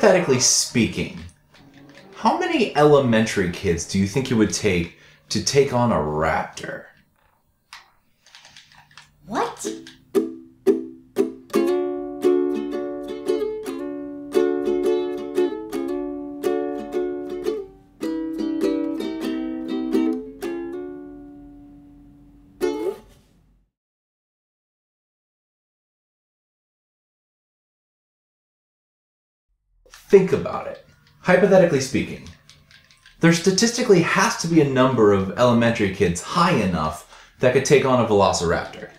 hypothetically speaking, how many elementary kids do you think it would take to take on a raptor? What? Think about it. Hypothetically speaking, there statistically has to be a number of elementary kids high enough that could take on a velociraptor.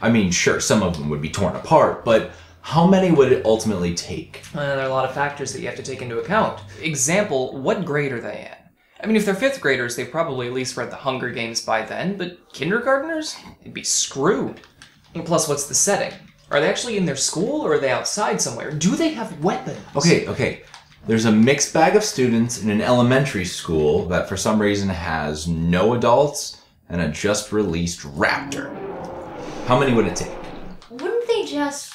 I mean, sure, some of them would be torn apart, but how many would it ultimately take? There are a lot of factors that you have to take into account. Example, what grade are they in? I mean, if they're 5th graders, they've probably at least read The Hunger Games by then, but kindergartners? They'd be screwed. And plus, what's the setting? Are they actually in their school, or are they outside somewhere? Do they have weapons? Okay. There's a mixed bag of students in an elementary school that for some reason has no adults and a just-released raptor. How many would it take? Wouldn't they just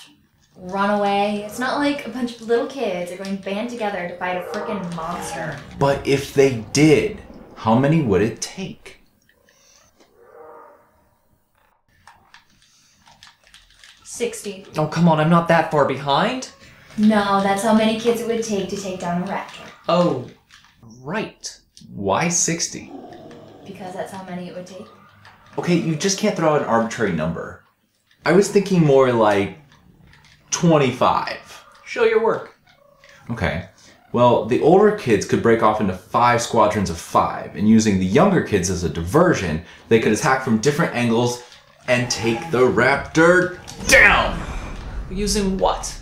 run away? It's not like a bunch of little kids are going to band together to fight a frickin' monster. But if they did, how many would it take? 60. Oh, come on, I'm not that far behind. No, that's how many kids it would take to take down a raptor. Oh, right. Why 60? Because that's how many it would take. Okay, you just can't throw out an arbitrary number. I was thinking more like 25. Show your work. Okay. Well, the older kids could break off into 5 squadrons of 5, and using the younger kids as a diversion, they could attack from different angles and take the raptor down! Using what?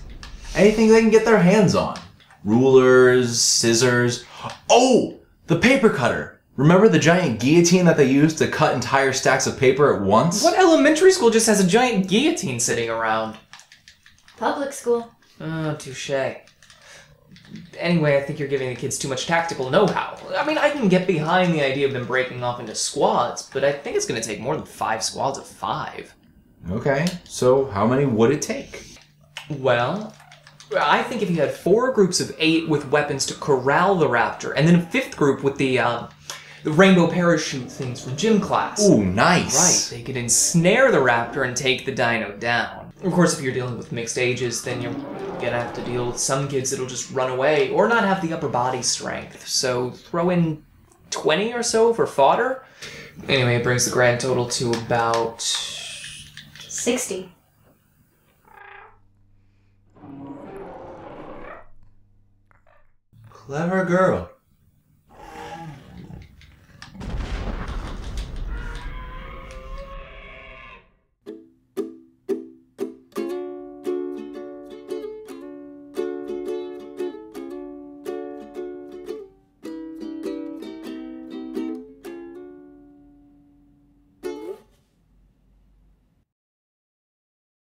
Anything they can get their hands on. Rulers, scissors. Oh! The paper cutter! Remember the giant guillotine that they used to cut entire stacks of paper at once? What elementary school just has a giant guillotine sitting around? Public school. Oh, touche. Anyway, I think you're giving the kids too much tactical know-how. I mean, I can get behind the idea of them breaking off into squads, but I think it's going to take more than 5 squads of 5. Okay, so how many would it take? Well, I think if you had 4 groups of 8 with weapons to corral the raptor, and then a 5th group with the rainbow parachute things from gym class. Ooh, nice. Right, they could ensnare the raptor and take the dino down. Of course, if you're dealing with mixed ages, then you're gonna have to deal with some kids that'll just run away or not have the upper body strength. So throw in 20 or so for fodder. Anyway, it brings the grand total to about 60. Clever girl.